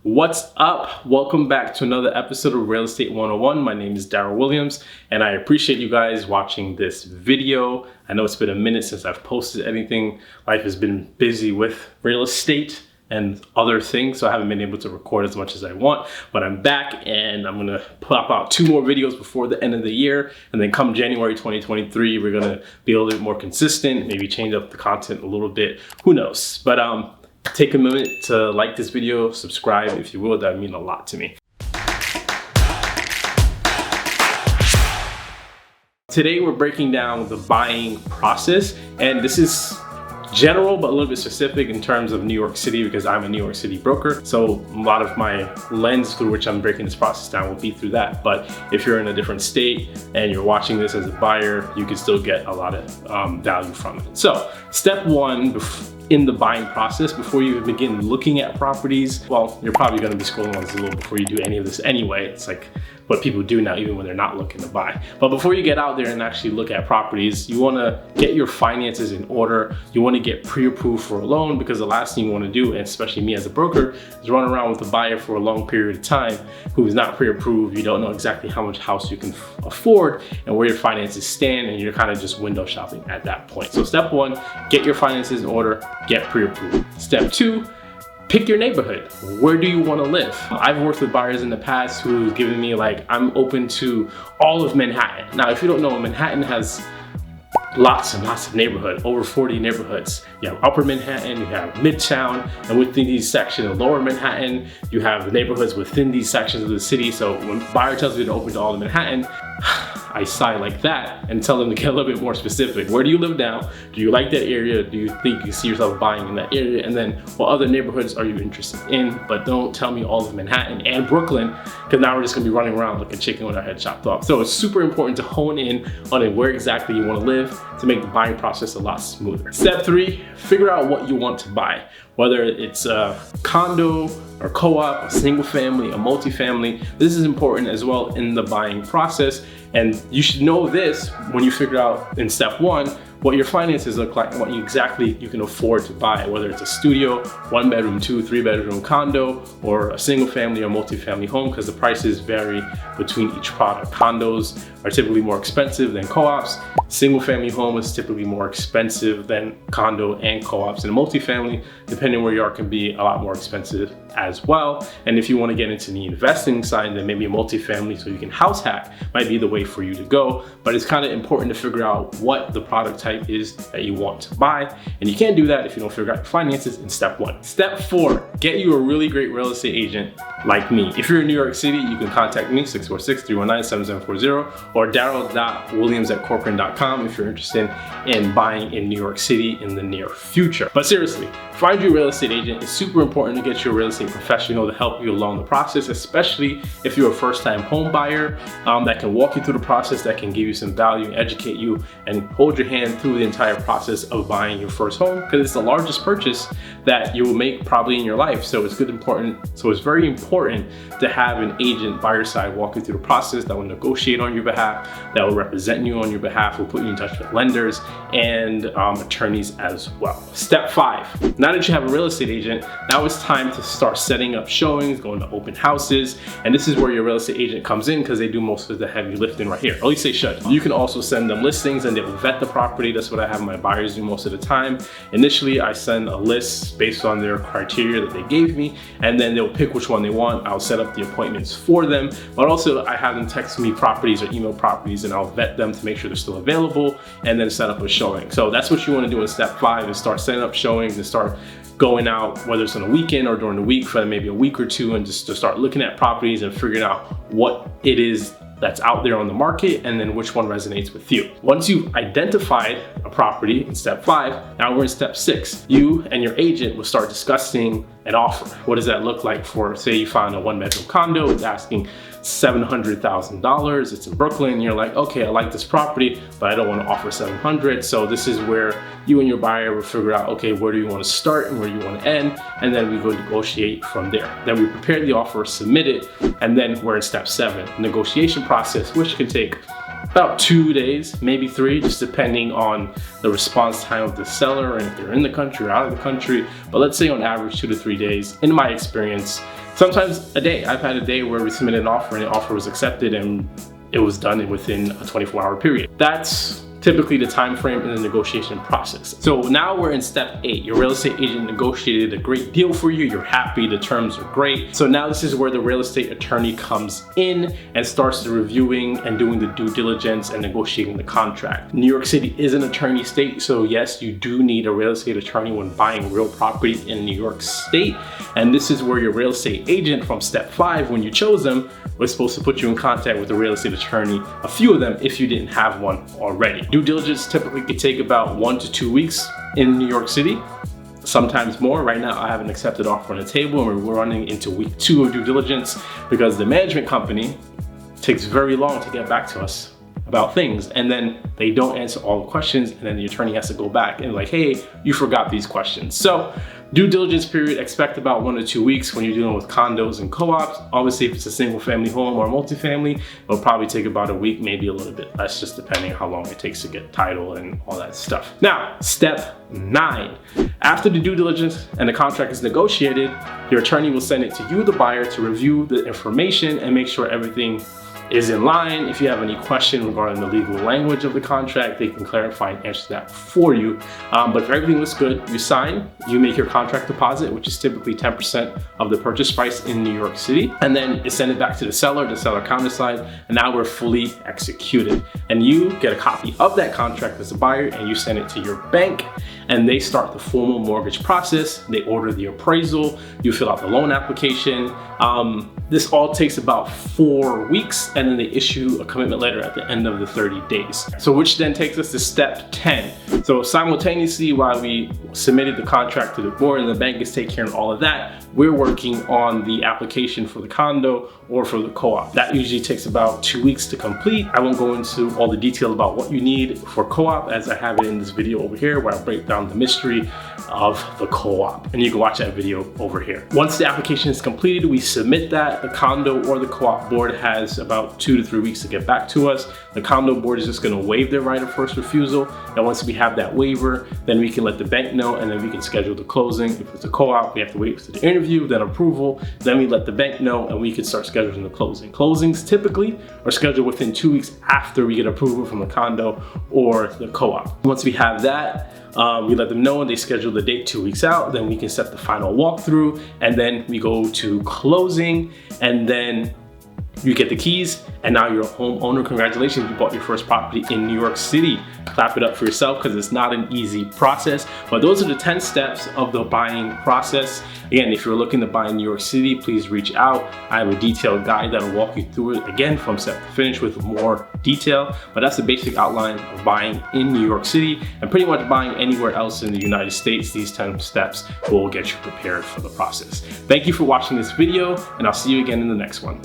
What's up? Welcome back to another episode of Real Estate 101. My name is Darryl Williams and I appreciate you guys watching this video. I know it's been a minute since I've posted anything. Life has been busy with real estate and other things, so I haven't been able to record as much as I want, but I'm back and I'm gonna pop out 2 more videos before the end of the year, and then come January 2023, we're gonna be a little bit more consistent, maybe change up the content a little bit, who knows. But take a minute to like this video, subscribe if you will, that would mean a lot to me. Today we're breaking down the buying process, and this is general but a little bit specific in terms of New York City because I'm a New York City broker. So a lot of my lens through which I'm breaking this process down will be through that. But if you're in a different state and you're watching this as a buyer, you can still get a lot of value from it. So step 1 in the buying process, before you begin looking at properties, well, you're probably going to be scrolling on Zillow before you do any of this anyway. It's like what people do now, even when they're not looking to buy. But before you get out there and actually look at properties, you want to get your finances in order. You want to get pre-approved for a loan, because the last thing you want to do, and especially me as a broker, is run around with a buyer for a long period of time who is not pre-approved. You don't know exactly how much house you can afford and where your finances stand, and you're kind of just window shopping at that point. So step 1, get your finances in order, get pre-approved. Step 2, pick your neighborhood. Where do you want to live? I've worked with buyers in the past who've given me like, I'm open to all of Manhattan. Now, if you don't know, Manhattan has lots and lots of neighborhoods, over 40 neighborhoods. You have Upper Manhattan, you have Midtown, and within these sections of Lower Manhattan, you have the neighborhoods within these sections of the city. So when a buyer tells me they're open to all of Manhattan, I sigh like that and tell them to get a little bit more specific. Where do you live now? Do you like that area? Do you think you see yourself buying in that area? And then what other neighborhoods are you interested in? But don't tell me all of Manhattan and Brooklyn, because now we're just gonna be running around like a chicken with our head chopped off. So it's super important to hone in on where exactly you wanna live to make the buying process a lot smoother. Step 3, figure out what you want to buy. Whether it's a condo or co-op, a single family, a multifamily, this is important as well in the buying process. And you should know this when you figure out in step 1 what your finances look like and what you can afford to buy, whether it's a studio, 1-bedroom, 2, 3-bedroom condo, or a single family or multifamily home, because the prices vary between each product. Condos are typically more expensive than co-ops. Single family home is typically more expensive than condo and co-ops. And multifamily, depending where you are, can be a lot more expensive as well. And if you want to get into the investing side, then maybe a multifamily so you can house hack might be the way for you to go. But it's kind of important to figure out what the product type is that you want to buy. And you can't do that if you don't figure out your finances in step 1. Step 4, get you a really great real estate agent like me. If you're in New York City, you can contact me, 646-319-7740, or Darryl.Williams@Corcoran.com if you're interested in buying in New York City in the near future. But seriously, find your real estate agent. It's super important to get your real estate professional to help you along the process, especially if you're a first-time home buyer, that can walk you through the process, that can give you some value, educate you, and hold your hand through the entire process of buying your first home, because it's the largest purchase that you will make probably in your life. So it's very important to have an agent by your side walking through the process that will negotiate on your behalf, that will represent you on your behalf, will put you in touch with lenders and attorneys as well. Step 5, now that you have a real estate agent, now it's time to start setting up showings, going to open houses, and this is where your real estate agent comes in, because they do most of the heavy lifting right here, or at least they should. You can also send them listings and they will vet the property. That's what I have my buyers do most of the time. Initially, I send a list based on their criteria that they gave me, and then they'll pick which one they want. I'll set up the appointments for them, but also I have them text me properties or email properties, and I'll vet them to make sure they're still available, and then set up a showing. So that's what you want to do in step 5, is start setting up showings and start going out, whether it's on a weekend or during the week for maybe a week or 2, and just to start looking at properties and figuring out what it is that's out there on the market, and then which one resonates with you. Once you've identified a property in step 5, now we're in step 6. You and your agent will start discussing an offer. What does that look like for, say you found a 1-bedroom condo, it's asking $700,000, it's in Brooklyn, and you're like, okay, I like this property, but I don't want to offer $700,000. So this is where you and your buyer will figure out, okay, where do you want to start and where you want to end, and then we go negotiate from there. Then we prepare the offer, submit it, and then we're in step 7, negotiation process, which can take about 2 days, maybe 3, just depending on the response time of the seller and if they're in the country or out of the country. But let's say on average 2 to 3 days. In my experience, sometimes a day. I've had a day where we submitted an offer and the offer was accepted and it was done within a 24-hour period. That's typically the time frame in the negotiation process. So now we're in step 8. Your real estate agent negotiated a great deal for you. You're happy, the terms are great. So now this is where the real estate attorney comes in and starts the reviewing and doing the due diligence and negotiating the contract. New York City is an attorney state, so yes, you do need a real estate attorney when buying real property in New York State. And this is where your real estate agent from step 5, when you chose them, was supposed to put you in contact with a real estate attorney, a few of them if you didn't have one already. Due diligence typically could take about 1 to 2 weeks in New York City, sometimes more. Right now I have an accepted offer on the table and we're running into week 2 of due diligence because the management company takes very long to get back to us about things, and then they don't answer all the questions, and then the attorney has to go back and like, hey, you forgot these questions. So due diligence period, expect about 1 to 2 weeks when you're dealing with condos and co-ops. Obviously, if it's a single family home or multifamily, it'll probably take about a week, maybe a little bit less, just depending on how long it takes to get title and all that stuff. Now, step 9. After the due diligence and the contract is negotiated, your attorney will send it to you, the buyer, to review the information and make sure everything is in line. If you have any question regarding the legal language of the contract, they can clarify and answer that for you. But if everything looks good, you sign, you make your contract deposit, which is typically 10% of the purchase price in New York City. And then you send it back to the seller countersign, and now we're fully executed. And you get a copy of that contract as a buyer and you send it to your bank, and they start the formal mortgage process. They order the appraisal, you fill out the loan application. This all takes about 4 weeks, and then they issue a commitment letter at the end of the 30 days. So which then takes us to step 10. So simultaneously, while we submitted the contract to the board and the bank is taking care of all of that, we're working on the application for the condo or for the co-op. That usually takes about 2 weeks to complete. I won't go into all the detail about what you need for co-op, as I have it in this video over here where I break down the mystery of the co-op, and you can watch that video over here. Once the application is completed, we submit that. The condo or the co-op board has about 2 to 3 weeks to get back to us. The condo board is just going to waive their right of first refusal, and once we have that waiver, then we can let the bank know, and then we can schedule the closing. If it's a co-op, we have to wait for the interview, then approval, then we let the bank know, and we can start scheduling the closing. Closings typically are scheduled within 2 weeks after we get approval from the condo or the co-op. Once we have that, we let them know and they schedule the date 2 weeks out. Then we can set the final walkthrough, and then we go to closing, and then you get the keys, and now you're a homeowner. Congratulations, you bought your first property in New York City. Clap it up for yourself, because it's not an easy process. But those are the 10 steps of the buying process. Again, if you're looking to buy in New York City, please reach out. I have a detailed guide that'll walk you through it again from start to finish with more detail. But that's the basic outline of buying in New York City, and pretty much buying anywhere else in the United States. These 10 steps will get you prepared for the process. Thank you for watching this video, and I'll see you again in the next one.